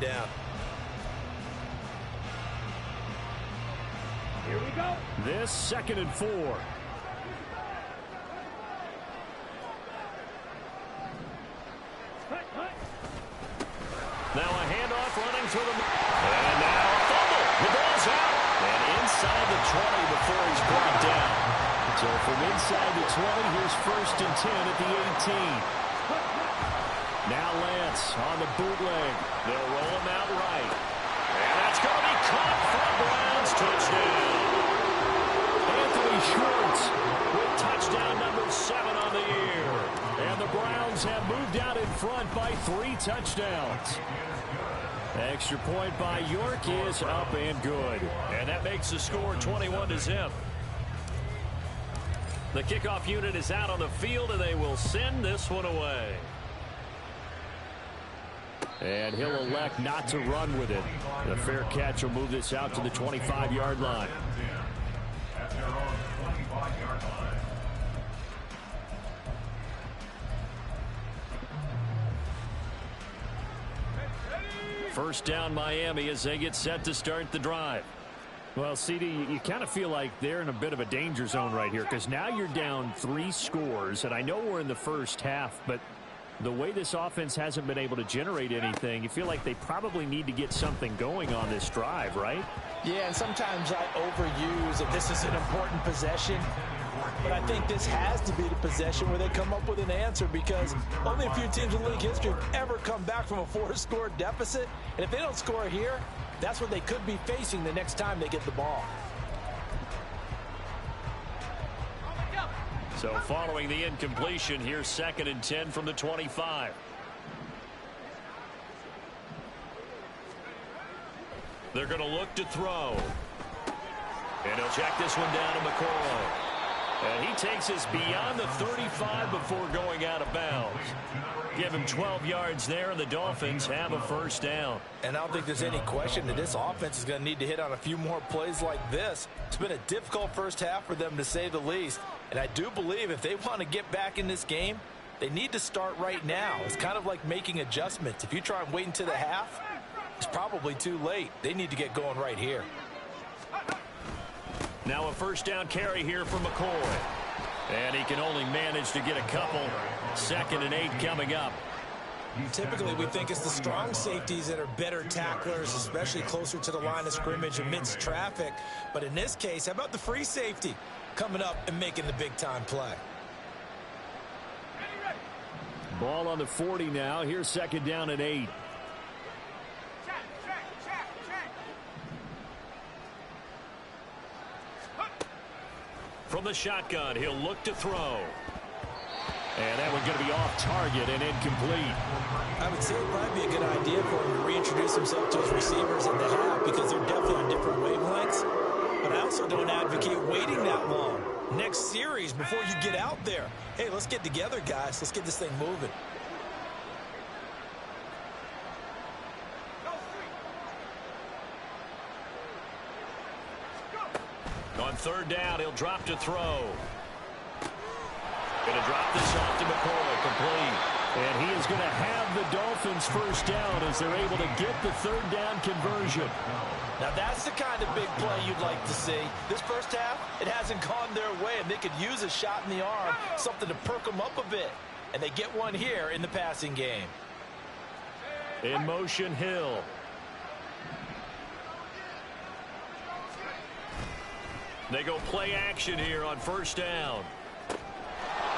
down. Here we go. This 2nd and 4. Now a handoff running through the... And now a fumble. The ball's out. And inside the 20 before he's brought down. So from inside the 20, here's 1st and 10 at the 18. Now Lance on the bootleg. They'll roll him out right. And that's going to be caught for a Browns touchdown. Anthony Schwartz with touchdown number 7 on the year. And the Browns have moved out in front by 3 touchdowns. Extra point by York is up and good. And that makes the score 21-0. The kickoff unit is out on the field, and they will send this one away. And he'll elect not to run with it. The fair catch will move this out to the 25-yard line. First down Miami as they get set to start the drive. Well, CD, you kind of feel like they're in a bit of a danger zone right here because now you're down 3 scores, and I know we're in the first half, but the way this offense hasn't been able to generate anything, you feel like they probably need to get something going on this drive, right? Yeah, and sometimes I overuse that this is an important possession. But I think this has to be the possession where they come up with an answer because only a few teams in league history have ever come back from a 4-score deficit. And if they don't score here, that's what they could be facing the next time they get the ball. So following the incompletion, here's 2nd and 10 from the 25. They're going to look to throw. And he'll check this one down to McCoy. And he takes us beyond the 35 before going out of bounds. Give him 12 yards there, and the Dolphins have a first down. And I don't think there's any question that this offense is going to need to hit on a few more plays like this. It's been a difficult first half for them, to say the least. And I do believe if they want to get back in this game, they need to start right now. It's kind of like making adjustments. If you try and wait until the half, it's probably too late. They need to get going right here. Now a first down carry here for McCoy. And he can only manage to get a couple. 2nd and 8 coming up. Typically, we think it's the strong safeties that are better tacklers, especially closer to the line of scrimmage amidst traffic. But in this case, how about the free safety coming up and making the big-time play? Ball on the 40 now. Here's 2nd down and 8. From the shotgun, he'll look to throw. And that one's going to be off target and incomplete. I would say it would probably be a good idea for him to reintroduce himself to his receivers at the half because they're definitely on different wavelengths. But I also don't advocate waiting that long. Next series before you get out there. Hey, let's get together, guys. Let's get this thing moving. On 3rd down, he'll drop to throw. Going to drop this off to McCoy, complete. And he is going to have the Dolphins first down as they're able to get the 3rd down conversion. Now that's the kind of big play you'd like to see. This first half, it hasn't gone their way, and they could use a shot in the arm, something to perk them up a bit. And they get one here in the passing game. In motion, Hill. They go play action here on 1st down.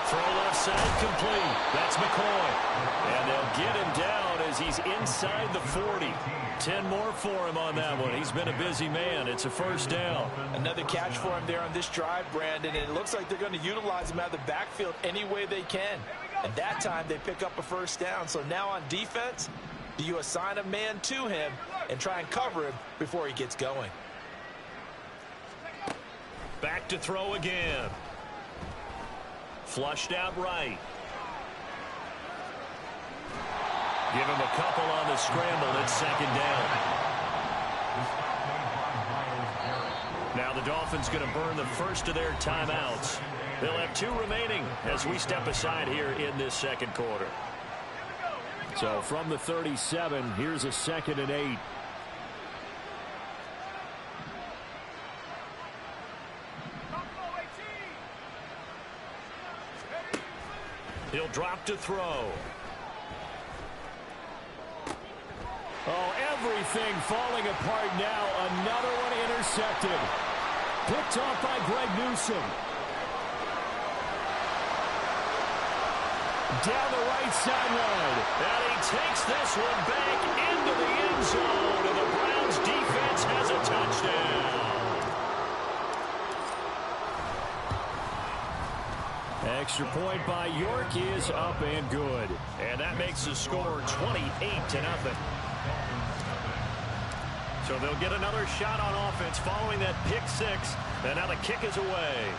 Throw left side, complete. That's McCoy. And they'll get him down as he's inside the 40. 10 more for him on that one. He's been a busy man. It's a first down. Another catch for him there on this drive, Brandon, and it looks like they're going to utilize him out of the backfield any way they can. And that time they pick up a first down. So now on defense, do you assign a man to him and try and cover him before he gets going? Back to throw again. Flushed out right. Give him a couple on the scramble. It's 2nd down. Now the Dolphins going to burn the first of their timeouts. They'll have 2 remaining as we step aside here in this 2nd quarter. So from the 37, here's a 2nd and 8. He'll drop to throw. Oh, everything falling apart now. Another one intercepted. Picked off by Greg Newsome. Down the right sideline. And he takes this one back into the end zone. And the Browns defense has a touchdown. Extra point by York is up and good. And that makes the score 28-0. So they'll get another shot on offense following that pick six. And now the kick is away.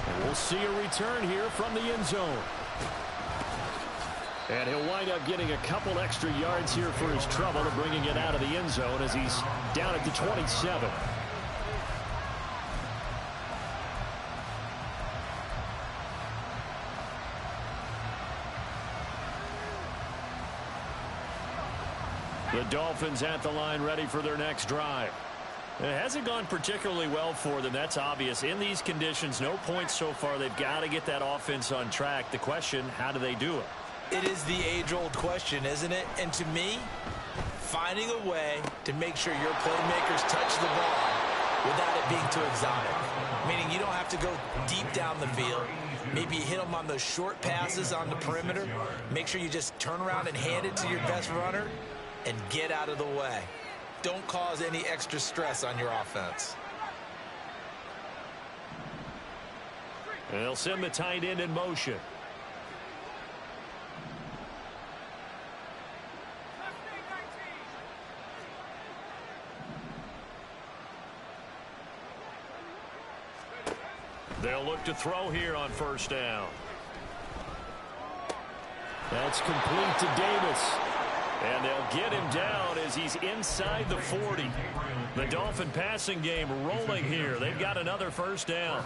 And we'll see a return here from the end zone. And he'll wind up getting a couple extra yards here for his trouble and bringing it out of the end zone as he's down at the 27. The Dolphins at the line ready for their next drive. It hasn't gone particularly well for them. That's obvious. In these conditions, no points so far. They've got to get that offense on track. The question, how do they do it? It is the age-old question, isn't it? And to me, finding a way to make sure your playmakers touch the ball without it being too exotic. Meaning you don't have to go deep down the field. Maybe you hit them on those short passes on the perimeter. Make sure you just turn around and hand it to your best runner and get out of the way. Don't cause any extra stress on your offense. And they'll send the tight end in motion. They'll look to throw here on first down. That's complete to Davis. And they'll get him down as he's inside the 40. The Dolphin passing game rolling here. They've got another first down.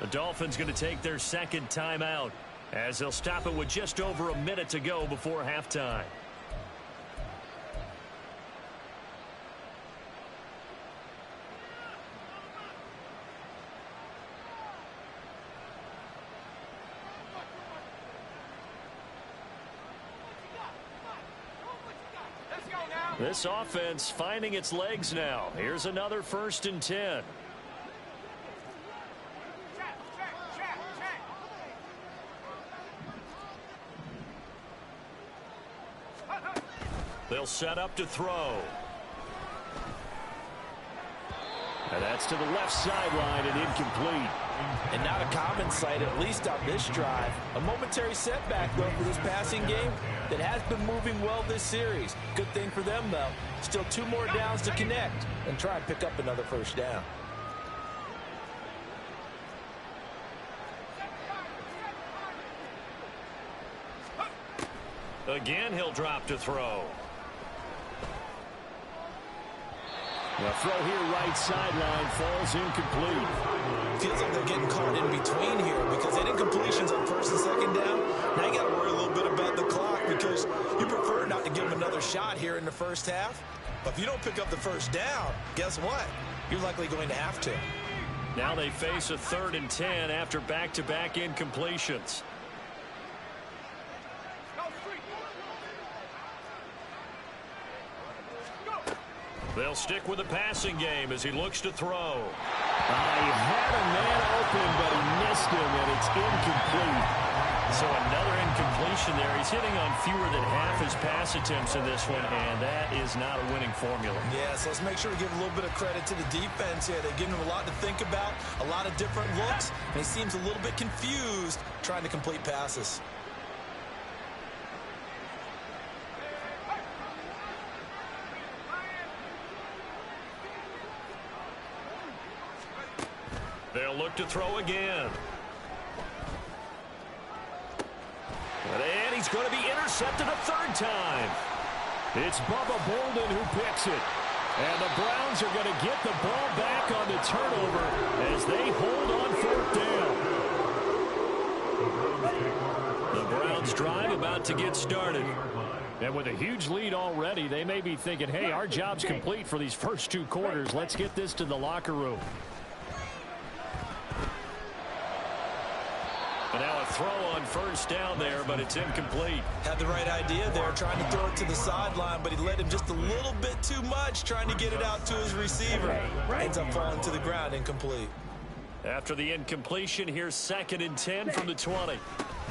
The Dolphins going to take their second timeout, as they'll stop it with just over a minute to go before halftime. This offense finding its legs now. Here's another 1st and 10. They'll set up to throw. And that's to the left sideline and incomplete. And not a common sight, at least on this drive. A momentary setback, though, for this passing game that has been moving well this series. Good thing for them, though. Still 2 more downs to connect and try and pick up another first down. Again, he'll drop to throw. The throw here right sideline falls incomplete. Feels like they're getting caught in between here because they did completions on 1st and 2nd down. Now you got to worry a little bit about the clock because you prefer not to give them another shot here in the first half. But if you don't pick up the first down, guess what? You're likely going to have to. Now they face a 3rd and 10 after back-to-back incompletions. They'll stick with the passing game as he looks to throw. He had a man open, but he missed him, and it's incomplete. So another incompletion there. He's hitting on fewer than half his pass attempts in this one, and that is not a winning formula. Yeah, so let's make sure we give a little bit of credit to the defense here. They've given him a lot to think about, a lot of different looks, and he seems a little bit confused trying to complete passes. They'll look to throw again. he's going to be intercepted a third time. It's Bubba Bolden who picks it. And the Browns are going to get the ball back on the turnover as they hold on fourth down. The Browns drive about to get started. And with a huge lead already, they may be thinking, hey, our job's complete for these first 2 quarters. Let's get this to the locker room. And now a throw on first down there, but it's incomplete. Had the right idea there, trying to throw it to the sideline, but he led him just a little bit too much, trying to get it out to his receiver. Ends up falling to the ground, incomplete. After the incompletion, here's 2nd and 10 from the 20.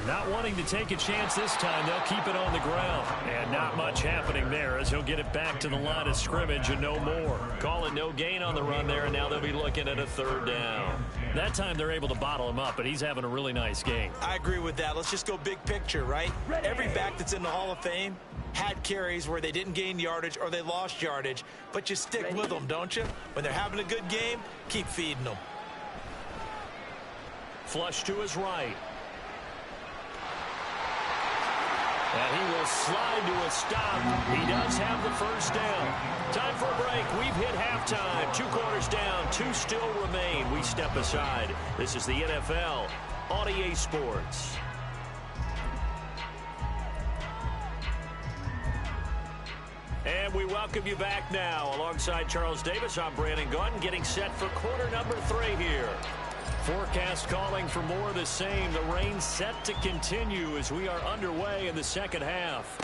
Not wanting to take a chance this time, they'll keep it on the ground. And not much happening there as he'll get it back to the line of scrimmage and no more. Calling no gain on the run there, and now they'll be looking at a 3rd down. That time they're able to bottle him up, but he's having a really nice game. I agree with that. Let's just go big picture, right? Every back that's in the Hall of Fame had carries where they didn't gain yardage or they lost yardage, but you stick with them, don't you? When they're having a good game, keep feeding them. Flush to his right. And he will slide to a stop. He does have the first down. Time for a break. We've hit halftime. 2 quarters down. 2 still remain. We step aside. This is the NFL on EA Sports. And we welcome you back now. Alongside Charles Davis, I'm Brandon Gaudin, getting set for quarter number 3 here. Forecast calling for more of the same. The rain set to continue as we are underway in the second half.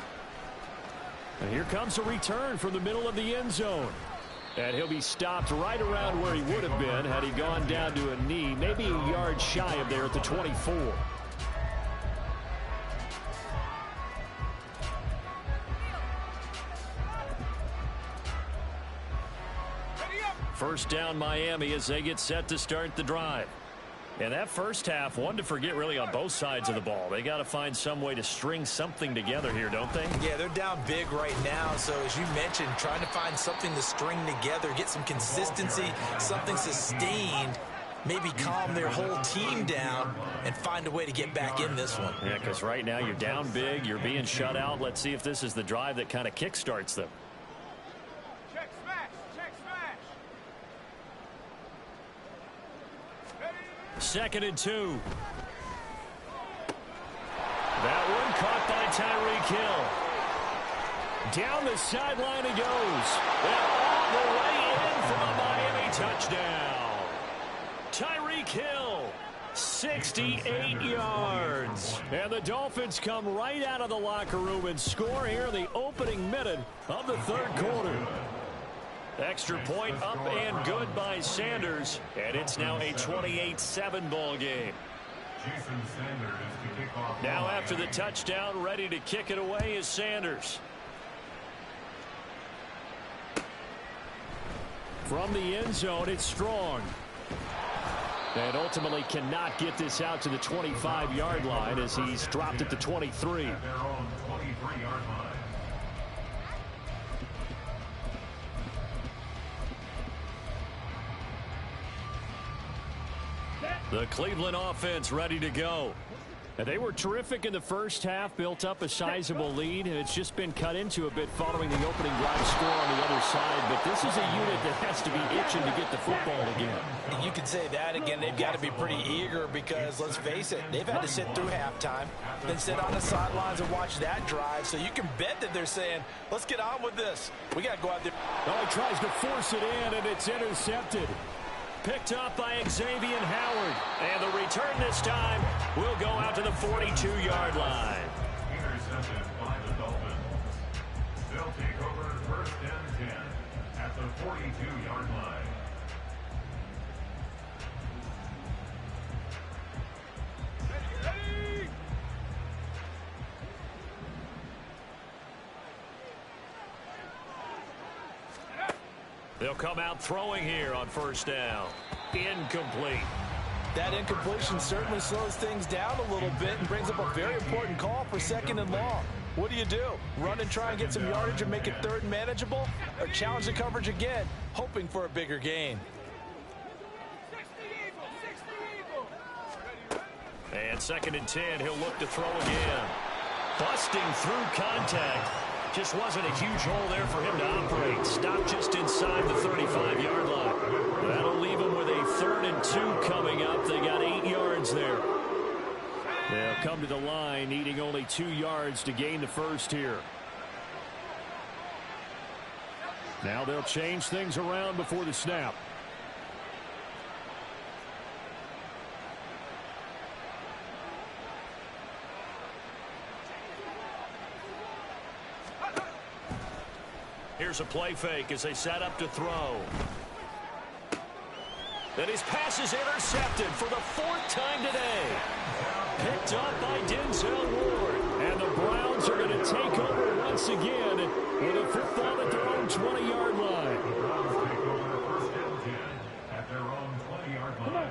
And here comes a return from the middle of the end zone. And he'll be stopped right around where he would have been had he gone down to a knee, maybe a yard shy of there at the 24. First down Miami as they get set to start the drive. And that first half, one to forget really on both sides of the ball. They got to find some way to string something together here, don't they? Yeah, they're down big right now. So as you mentioned, trying to find something to string together, get some consistency, something sustained, maybe calm their whole team down and find a way to get back in this one. Yeah, because right now you're down big, you're being shut out. Let's see if this is the drive that kind of kickstarts them. Check smash, check smash. 2nd and 2. That one caught by Tyreek Hill. Down the sideline he goes. And all the way in for a Miami touchdown. Tyreek Hill, 68 yards. And the Dolphins come right out of the locker room and score here in the opening minute of the 3rd quarter. Extra point up and good by Sanders. And it's now a 28-7 ball game. Now after the touchdown, ready to kick it away is Sanders. From the end zone, it's Strong. And ultimately cannot get this out to the 25-yard line as he's dropped at the 23. The Cleveland offense ready to go. And they were terrific in the first half, built up a sizable lead, and it's just been cut into a bit following the opening drive score on the other side. But this is a unit that has to be itching to get the football again. You could say that again. They've got to be pretty eager because, let's face it, they've had to sit through halftime, then sit on the sidelines and watch that drive. So you can bet that they're saying, let's get on with this. We got to go out there. Oh, he tries to force it in, and it's intercepted. Picked up by Xavier Howard. And the return this time will go out to the 42-yard line. Intercepted by the Dolphins. They'll take over 1st and 10 at the 42-yard line. Ready! They'll come out throwing here on 1st down. Incomplete. That incompletion certainly slows things down a little bit and brings up a very important call for 2nd and long. What do? Run and try and get some yardage and make it 3rd and manageable? Or challenge the coverage again, hoping for a bigger gain? And 2nd and 10, he'll look to throw again. busting through contact. Just wasn't a huge hole there for him to operate. Stopped just inside the 35-yard line. That'll leave him with a 3rd and 2 coming up. They got 8 yards there. They'll come to the line needing only 2 yards to gain the first here. Now they'll change things around before the snap. Here's a play fake as they set up to throw. And his pass is intercepted for the 4th time today. Picked up by Denzel Ward. And the Browns are going to take over once again with a football at their own 20-yard line.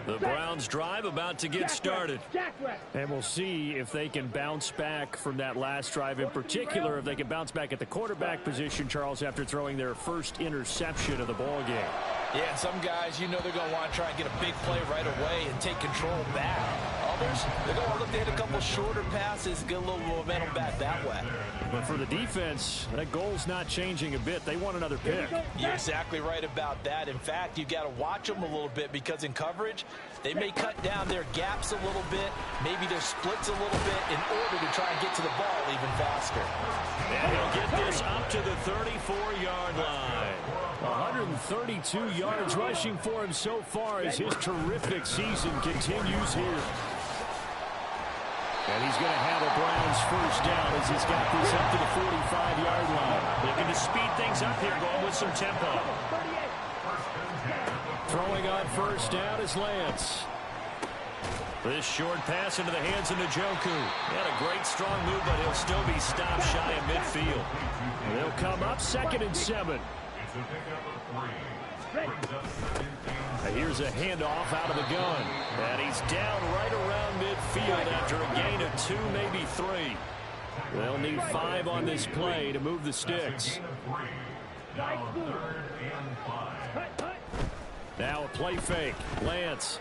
The Browns drive about to get started. And we'll see if they can bounce back from that last drive. In particular, if they can bounce back at the quarterback position, Charles, after throwing their first interception of the ball game. Yeah, some guys, you know they're going to want to try and get a big play right away and take control back. Others, they're going to look to hit a couple shorter passes, get a little momentum back that way. But for the defense, that goal's not changing a bit. They want another pick. You're exactly right about that. In fact, you've got to watch them a little bit because in coverage, they may cut down their gaps a little bit, maybe their splits a little bit in order to try and get to the ball even faster. And he'll get this up to the 34-yard line. 132 yards rushing for him so far as his terrific season continues here. And he's going to have a Browns first down as he's got this up to the 45-yard line. Looking to speed things up here, going with some tempo. Throwing on first down is Lance. This short pass into the hands of Njoku. He had a great strong move, but he'll still be stopped shy of midfield. They'll come up 2nd and 7. Here's a handoff out of the gun. And he's down right around midfield after a gain of 2, maybe 3. They'll need 5 on this play to move the sticks. Now a play fake. Lance.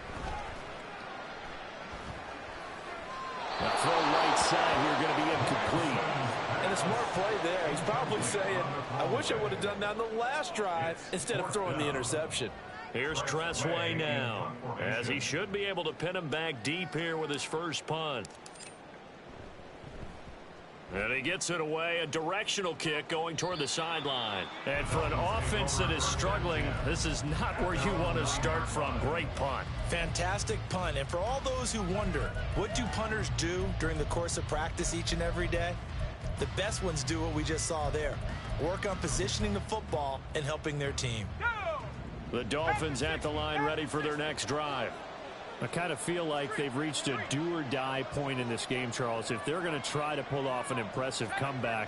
The throw right side here going to be incomplete. And a smart play there. He's probably saying, I wish I would have done that on the last drive instead of throwing the interception. Here's Tressway now, as he should be able to pin him back deep here with his first punt. And he gets it away, a directional kick going toward the sideline. And for an offense that is struggling, this is not where you want to start from. Great punt. Fantastic punt. And for all those who wonder, what do punters do during the course of practice each and every day? The best ones do what we just saw there. Work on positioning the football and helping their team. The Dolphins at the line ready for their next drive. I kind of feel like they've reached a do-or-die point in this game, Charles. If they're going to try to pull off an impressive comeback,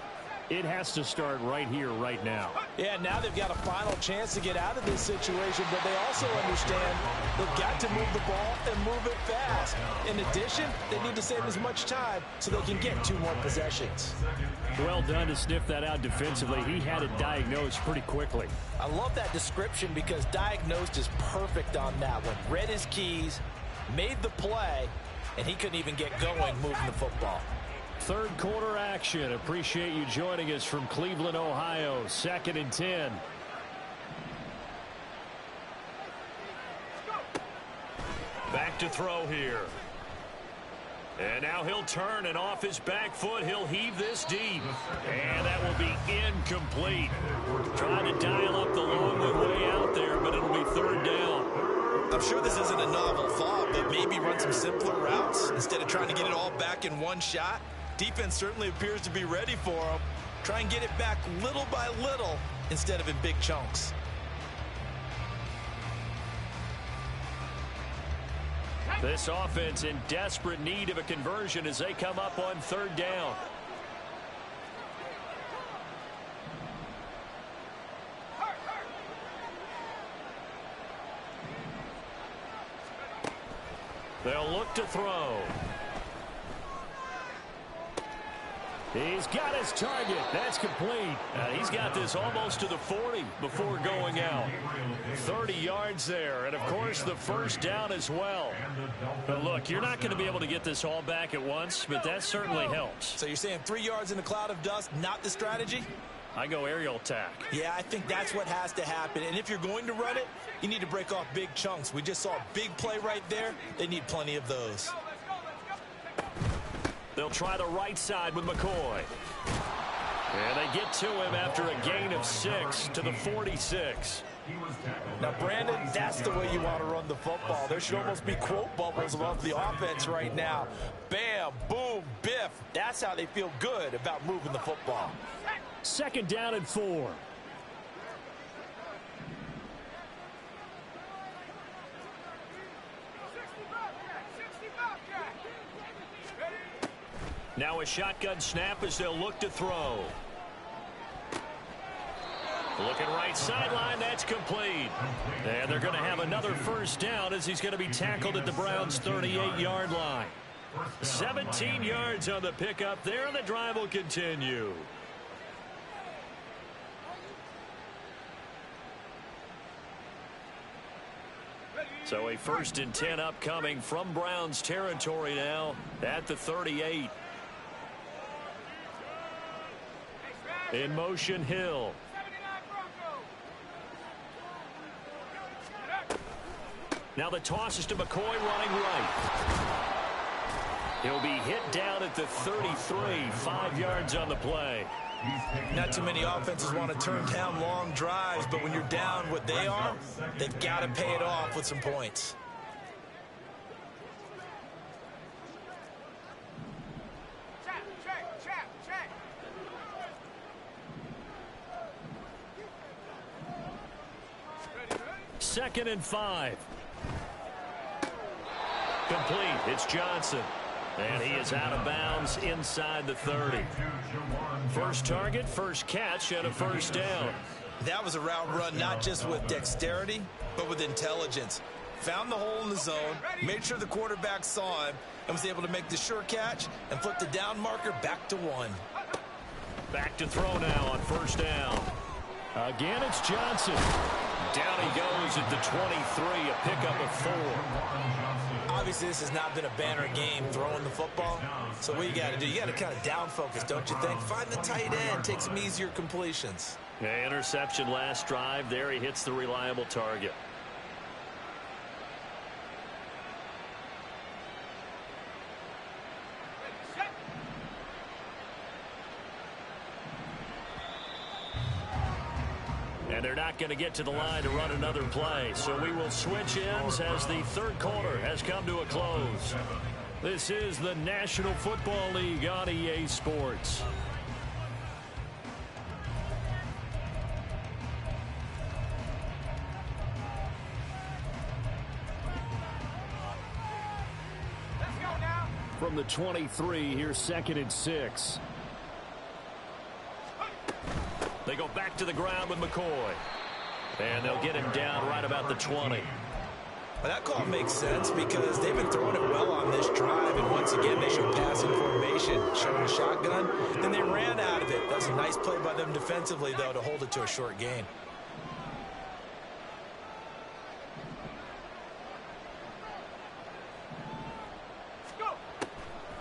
it has to start right here, right now. Yeah, now they've got a final chance to get out of this situation, but they also understand they've got to move the ball and move it fast. In addition, they need to save as much time so they can get 2 more possessions. Well done to sniff that out defensively. He had it diagnosed pretty quickly. I love that description because diagnosed is perfect on that one. Read his keys, made the play, and he couldn't even get going moving the football. 3rd quarter action. Appreciate you joining us from Cleveland, Ohio. 2nd and 10. Back to throw here. And now he'll turn, and off his back foot, he'll heave this deep. And that will be incomplete. Trying to dial up the long way out there, but it'll be 3rd down. I'm sure this isn't a novel thought, but maybe run some simpler routes instead of trying to get it all back in one shot. Defense certainly appears to be ready for him. Try and get it back little by little instead of in big chunks. This offense in desperate need of a conversion as they come up on 3rd down. They'll look to throw. He's got his target. That's complete. He's got this almost to the 40 before going out. 30 yards there. And, of course, the first down as well. But, look, you're not going to be able to get this all back at once, but that certainly helps. So you're saying 3 yards in a cloud of dust, not the strategy? I go aerial attack. Yeah, I think that's what has to happen. And if you're going to run it, you need to break off big chunks. We just saw a big play right there. They need plenty of those. They'll try the right side with McCoy. And they get to him after a gain of 6 to the 46. Now, Brandon, that's the way you want to run the football. There should almost be quote bubbles above the offense right now. Bam, boom, biff. That's how they feel good about moving the football. 2nd down and 4. Now a shotgun snap as they'll look to throw. Looking right sideline, that's complete. And they're going to have another first down as he's going to be tackled at the Browns' 38-yard line. 17 yards on the pickup there, and the drive will continue. So a 1st and 10 upcoming from Browns territory now at the 38. In motion, Hill. Now the toss is to McCoy running right. He'll be hit down at the 33, 5 yards on the play. Not too many offenses want to turn down long drives, but when you're down what they are, they've got to pay it off with some points. Second and 5. Complete. It's Johnson. And he is out of bounds inside the 30. First target, first catch, and a first down. That was a route run not just with dexterity, but with intelligence. Found the hole in the zone, made sure the quarterback saw him, and was able to make the sure catch and flip the down marker back to 1. Back to throw now on first down. Again, it's Johnson. Down he goes at the 23, a pickup of 4. Obviously, this has not been a banner game throwing the football. So what you got to do, you got to kind of down focus, don't you think? Find the tight end, take some easier completions. Yeah, interception last drive. There he hits the reliable target. And they're not going to get to the line to run another play. So we will switch ends as the third quarter has come to a close. This is the National Football League on EA Sports. From the 23, here's 2nd and 6. They go back to the ground with McCoy. And they'll get him down right about the 20. Well, that call makes sense because they've been throwing it well on this drive. And once again, they showed passing formation, showing a shotgun. Then they ran out of it. That's a nice play by them defensively, though, to hold it to a short gain.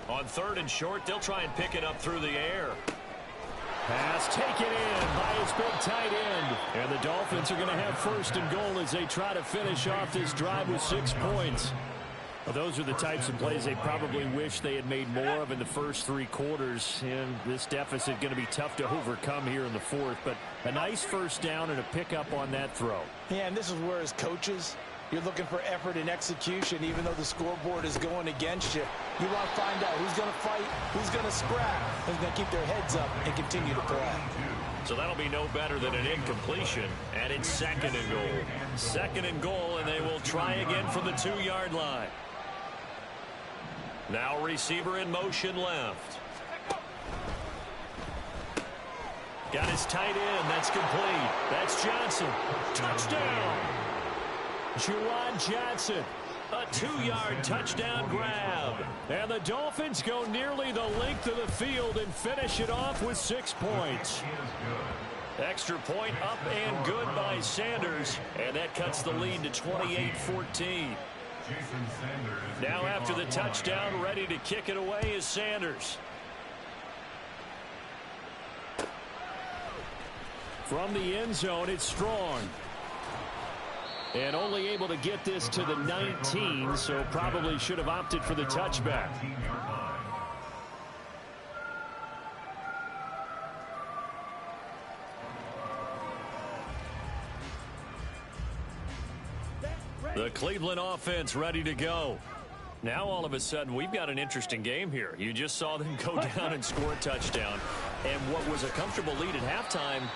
On 3rd and short, they'll try and pick it up through the air. Pass taken in by his big tight end. And the Dolphins are going to have 1st and goal as they try to finish off this drive with 6 points. Well, those are the types of plays they probably wish they had made more of in the first 3 quarters. And this deficit going to be tough to overcome here in the 4th. But a nice first down and a pickup on that throw. Yeah, and this is where as coaches, you're looking for effort and execution, even though the scoreboard is going against you. You want to find out who's going to fight, who's going to scrap, who's going to keep their heads up and continue to play. So that'll be no better than an incompletion, and it's 2nd and goal. 2nd and goal, and they will try again from the 2-yard line. Now receiver in motion left. Got his tight end. That's complete. That's Johnson. Touchdown. Juwan Johnson. A 2-yard touchdown grab. And the Dolphins go nearly the length of the field and finish it off with 6 points. Extra point up and good by Sanders. And that cuts the lead to 28-14. Now after the touchdown, ready to kick it away is Sanders. From the end zone, it's Strong. And only able to get this to the 19, so probably should have opted for the touchback. The Cleveland offense ready to go. Now all of a sudden we've got an interesting game here. You just saw them go down and score a touchdown. And what was a comfortable lead at halftime,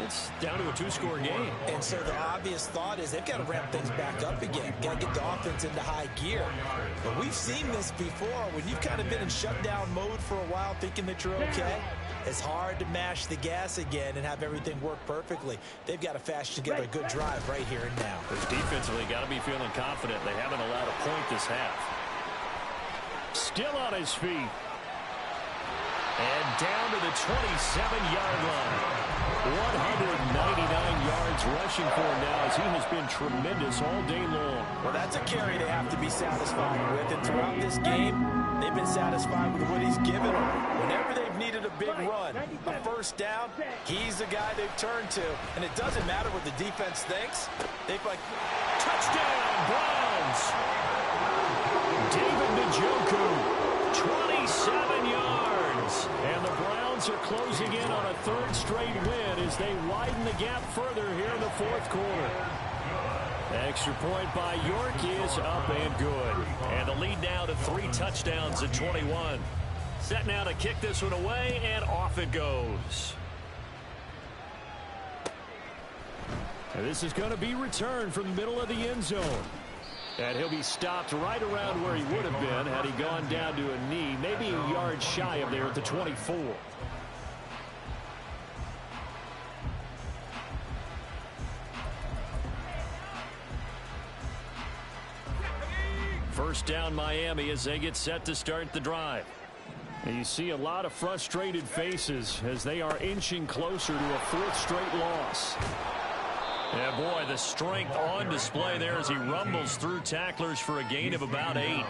it's down to a 2-score game. And so the obvious thought is they've got to ramp things back up again. Got to get the offense into high gear. But we've seen this before when you've kind of been in shutdown mode for a while thinking that you're okay. It's hard to mash the gas again and have everything work perfectly. They've got to fashion together a good drive right here and now. Defensively, got to be feeling confident. They haven't allowed a point this half. Still on his feet. And down to the 27-yard line. 199 yards rushing for him now as he has been tremendous all day long. Well, that's a carry they have to be satisfied with. And throughout this game, they've been satisfied with what he's given them. Whenever they've needed a big run, a first down, he's the guy they've turned to. And it doesn't matter what the defense thinks. They've like, touchdown, Browns! David Njoku, 27 yards. And the Browns are closing in on a 3rd straight win as they widen the gap further here in the 4th quarter. Extra point by York is up and good. And the lead now to 3 touchdowns at 21. Set now to kick this one away, and off it goes. And this is going to be returned from the middle of the end zone. And he'll be stopped right around where he would have been had he gone down to a knee, maybe a yard shy of there at the 24. First down Miami as they get set to start the drive. And you see a lot of frustrated faces as they are inching closer to a 4th straight loss. Yeah, boy, the strength on display there as he rumbles through tacklers for a gain of about 8.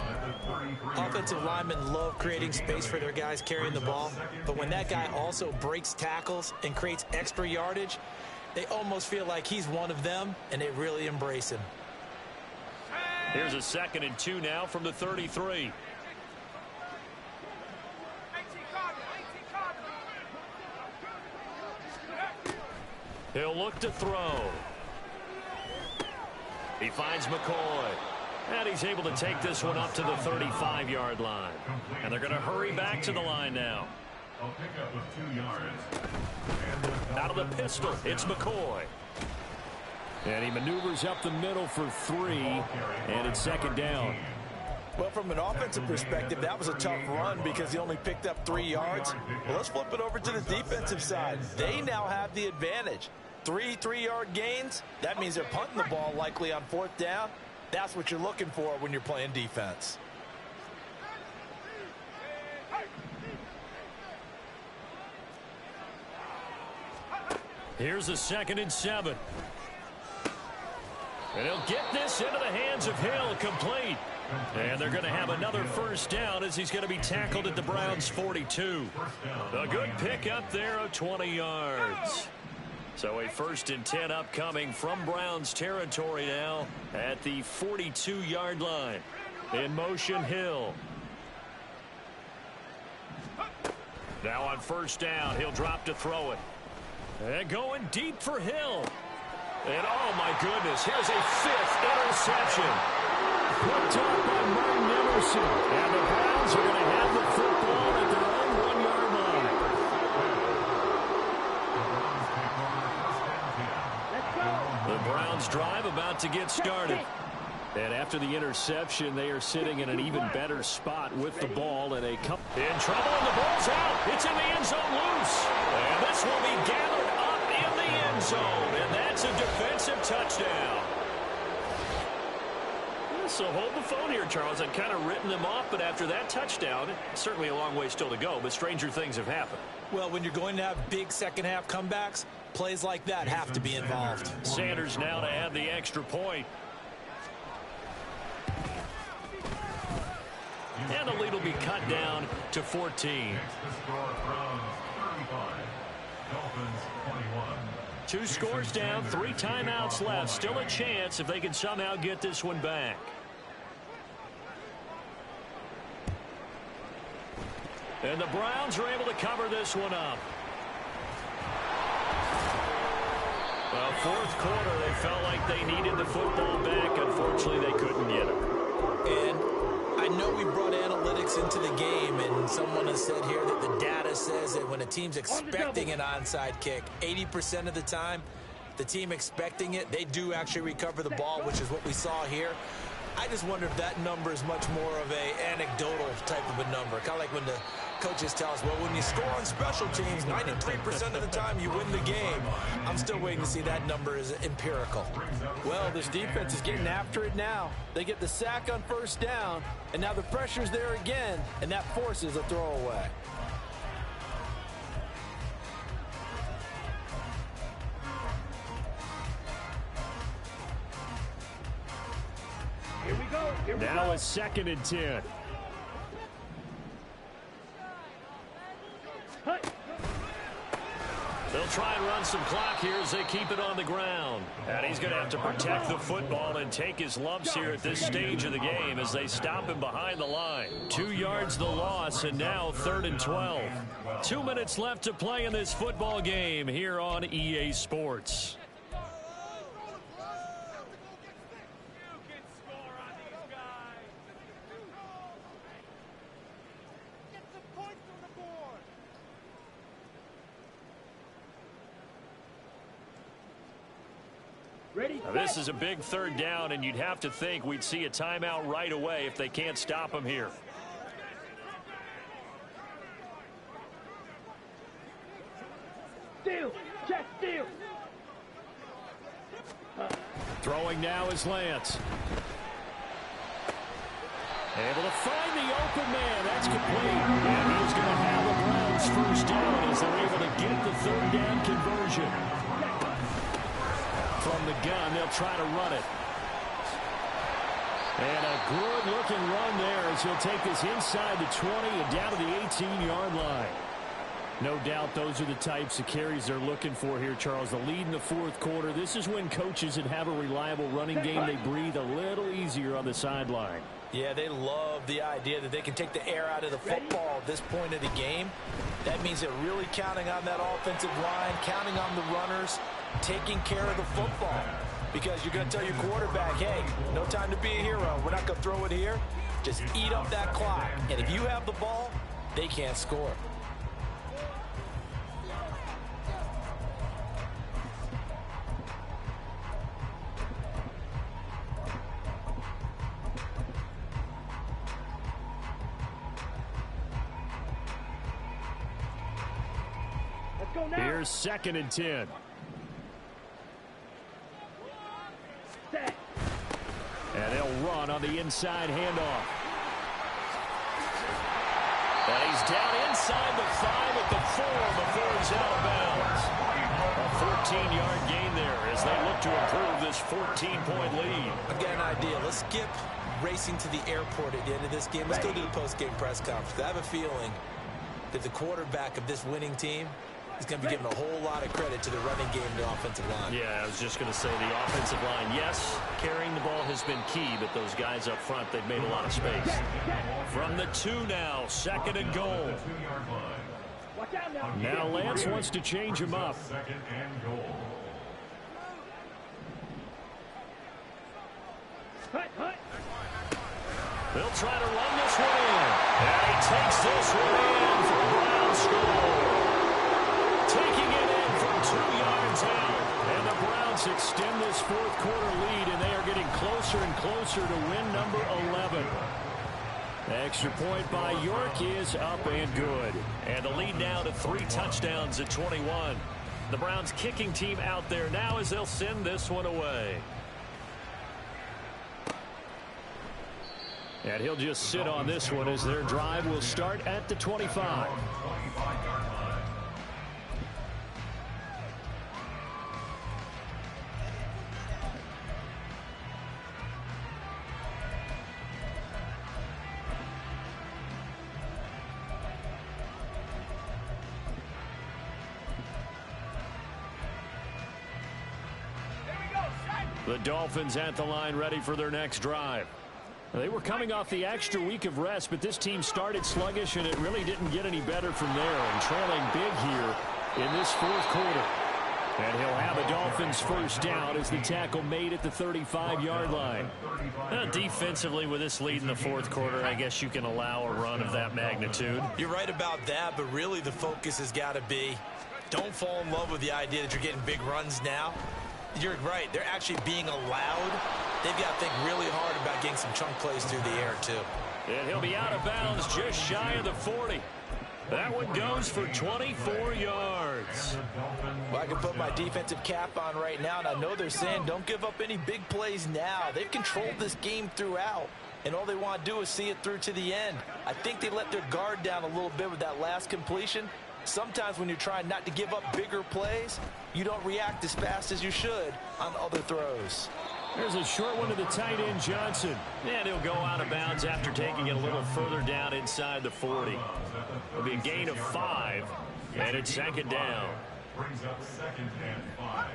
Offensive linemen love creating space for their guys carrying the ball. But when that guy also breaks tackles and creates extra yardage, they almost feel like he's one of them, and they really embrace him. Here's a 2nd and 2 now from the 33. He'll look to throw. He finds McCoy. And he's able to take this one up to the 35-yard line. And they're going to hurry back to the line now. Out of the pistol, it's McCoy. And he maneuvers up the middle for 3, and it's 2nd down. Well, from an offensive perspective, that was a tough run because he only picked up 3 yards. Well, let's flip it over to the defensive side. They now have the advantage. 3 3-yard gains, that means they're punting the ball likely on 4th down. That's what you're looking for when you're playing defense. Here's a 2nd and 7. And he'll get this into the hands of Hill, complete. And they're going to have another first down as he's going to be tackled at the Browns' 42. A good pickup there of 20 yards. So a 1st and 10 upcoming from Browns territory now at the 42-yard line. In motion, Hill. Now on first down, he'll drop to throw it. And going deep for Hill. And oh my goodness, here's a 5th interception. Picked up by Martin Emerson. And the Browns are going to have the football at their own 1-yard line. The Browns drive about to get started. And after the interception, they are sitting in an even better spot with the ball. And in trouble, and the ball's out. It's in the end zone loose. And this will be gathered up in the end zone. And that's a defensive touchdown. This So hold the phone here, Charles. I've kind of written them off, but after that touchdown, certainly a long way still to go, but stranger things have happened. Well, when you're going to have big second-half comebacks, plays like that have to be involved. Sanders now to add the extra point. And the lead will be cut down to 14. The score from 35. Dolphins 21. 2 scores down, 3 timeouts left. Still a chance if they can somehow get this one back. And the Browns are able to cover this one up. Well, fourth quarter, they felt like they needed the football back. Unfortunately, they couldn't get it. And I know we brought analytics into the game, and someone has said here that the data says that when a team's expecting an onside kick, 80% of the time, the team expecting it, they do actually recover the ball, which is what we saw here. I just wonder if that number is much more of a anecdotal type of a number. Kind of like when the coaches tell us, well, when you score on special teams, 93% of the time you win the game. I'm still waiting to see that number is empirical. Well, this defense is getting after it now. They get the sack on first down, and now the pressure's there again, and that forces a throwaway. Here we go. Now a 2nd and 10. They'll try and run some clock here as they keep it on the ground. And he's going to have to protect the football and take his lumps here at this stage of the game as they stop him behind the line. 2 yards the loss, and now 3rd and 12. 2 minutes left to play in this football game here on EA Sports. Now, this is a big 3rd down, and you'd have to think we'd see a timeout right away if they can't stop him here. Steal. Check steal. Throwing now is Lance. Able to find the open man. That's complete. And he's going to have the Browns first down as they're able to get the 3rd down conversion. From the gun, they'll try to run it. And a good-looking run there as he'll take this inside the 20 and down to the 18-yard line. No doubt those are the types of carries they're looking for here, Charles. The lead in the 4th quarter. This is when coaches that have a reliable running game, they breathe a little easier on the sideline. Yeah, they love the idea that they can take the air out of the football at this point of the game. That means they're really counting on that offensive line, counting on the runners, taking care of the football. Because you're going to tell your quarterback, hey, no time to be a hero. We're not going to throw it here. Just eat up that clock. And if you have the ball, they can't score. Here's 2nd and 10. And they'll run on the inside handoff. And he's down inside the 5 at the 4 before he's out of bounds. A 14-yard gain there as they look to improve this 14-point lead. I've got an idea. Let's skip racing to the airport at the end of this game. Let's go to the post-game press conference. I have a feeling that the quarterback of this winning team is going to be giving a whole lot of credit to the running game and the offensive line. Yeah, I was just going to say the offensive line, yes, carrying the ball has been key, but those guys up front, they've made a lot of space. From the 2 now, 2nd and goal. Now Lance wants to change him up. 2nd and goal. They'll try to run this one in. And he takes this one in for a Brown score. Taking it in from 2 yards out. And the Browns extend this 4th quarter lead, and they are getting closer and closer to win number 11. Extra point by York is up and good. And the lead now to 3 touchdowns at 21. The Browns kicking team out there now as they'll send this one away. And he'll just sit on this one as their drive will start at the 25. The Dolphins at the line ready for their next drive. They were coming off the extra week of rest, but this team started sluggish, and it really didn't get any better from there, and trailing big here in this fourth quarter. And he'll have a Dolphins first down as the tackle made at the 35-yard line. Defensively, with this lead in the fourth quarter, I guess you can allow a run of that magnitude. You're right about that, but really the focus has got to be don't fall in love with the idea that you're getting big runs now. You're right. They're actually being allowed. They've got to think really hard about getting some chunk plays through the air, too. And he'll be out of bounds just shy of the 40. That one goes for 24 yards. Well, I can put my defensive cap on right now, and I know they're saying don't give up any big plays now. They've controlled this game throughout, and all they want to do is see it through to the end. I think they let their guard down a little bit with that last completion. Sometimes when you're trying not to give up bigger plays, you don't react as fast as you should on other throws. There's a short one to the tight end, Johnson. And he'll go out of bounds after taking it a little further down inside the 40. It'll be a gain of 5, and it's second down. Brings up 2nd and 5.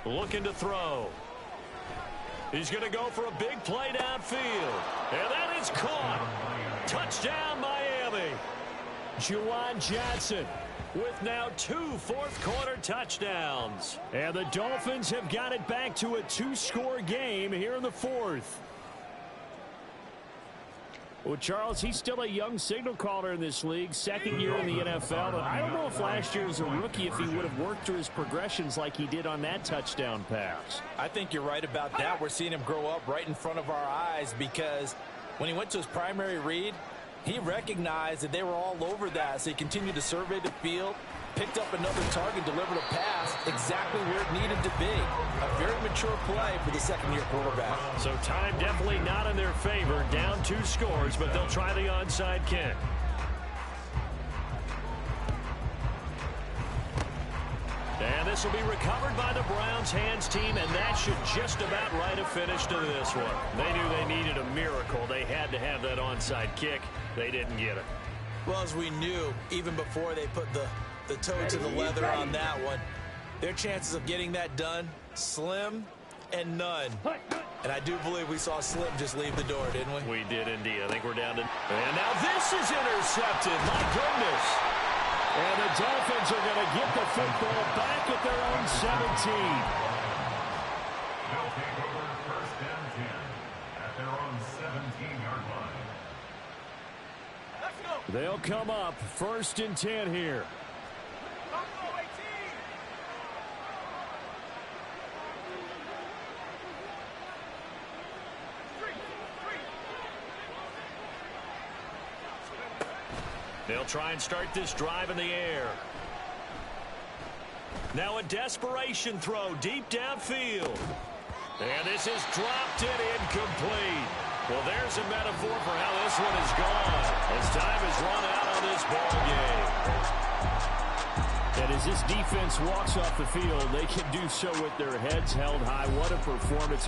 Looking to throw. He's going to go for a big play downfield. And that is caught. Touchdown, Miami. Juwan Johnson with now 2 fourth-quarter touchdowns. And the Dolphins have got it back to a 2-score game here in the fourth. Well, Charles, he's still a young signal caller in this league, second year in the NFL. And I don't know if last year as a rookie if he would have worked through his progressions like he did on that touchdown pass. I think you're right about that. We're seeing him grow up right in front of our eyes because when he went to his primary read, he recognized that they were all over that. So he continued to survey the field, picked up another target, delivered a pass exactly where it needed to be. A very mature play for the second-year quarterback. So time definitely not in their favor. Down 2 scores, but they'll try the onside kick. And this will be recovered by the Browns hands team, and that should just about write a finish to this one. They knew they needed a miracle. They had to have that onside kick. They didn't get it. Well, as we knew, even before they put the toe to the leather on that one, their chances of getting that done, slim and none. And I do believe we saw Slim just leave the door, didn't we? We did indeed. I think we're down to... And now this is intercepted. My goodness. And the Dolphins are going to get the football back at their own 17. They'll take over 1st and 10 at their own 17-yard line. They'll come up 1st and 10 here. They'll try and start this drive in the air. Now a desperation throw deep downfield. And this is dropped and incomplete. Well, there's a metaphor for how this one is gone as time has run out on this ball game. And as this defense walks off the field, they can do so with their heads held high. What a performance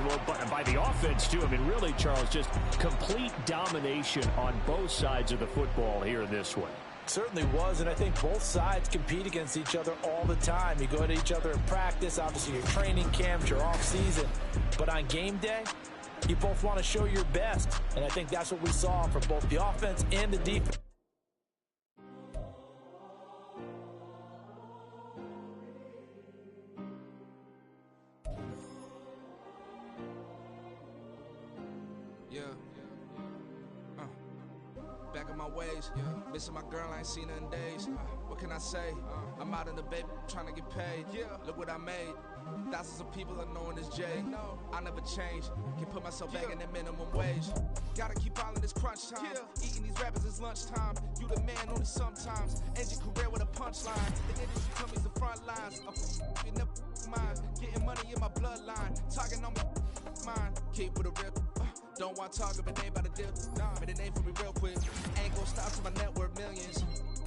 by the offense, too. I mean, really, Charles, just complete domination on both sides of the football here in this one. Certainly was, and I think both sides compete against each other all the time. You go at each other in practice, obviously your training camps, your off-season. But on game day, you both want to show your best. And I think that's what we saw from both the offense and the defense. Back in my ways, missing my girl, I ain't seen her in days. What can I say? I'm out in the baby, trying to get paid. Look what I made. Thousands of people are knowing this Jay. I never change. Can put myself back in the minimum wage. Gotta keep following this crunch time. Eating these rappers is lunchtime. You the man only sometimes. End your career with a punchline. The industry companies the front lines. You never mind. Getting money in my bloodline. Talking on me mine. Keep with a real. Don't want to talk if it ain't about the deal. Made a name for me real quick. Ain't gon' stop till my net worth millions.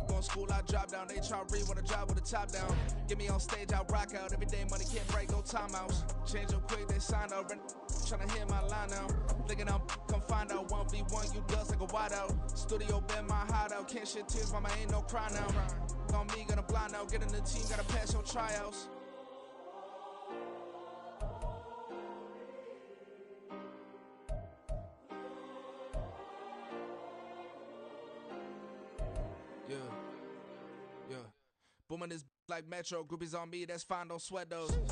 Going school, I drop down. They try to read when I drive with the top down. Get me on stage, I rock out. Every day money can't break, no timeouts. Change up quick, they sign up. Tryna hear my line now. Thinking I'm come find out. 1v1, you dust like a wideout. Studio been my hideout. Can't shed tears, mama ain't no cry now. On me, gonna blind out. Get in the team, gotta pass your tryouts. Yeah. Booming this like Metro. Groupies on me, that's fine, don't sweat those.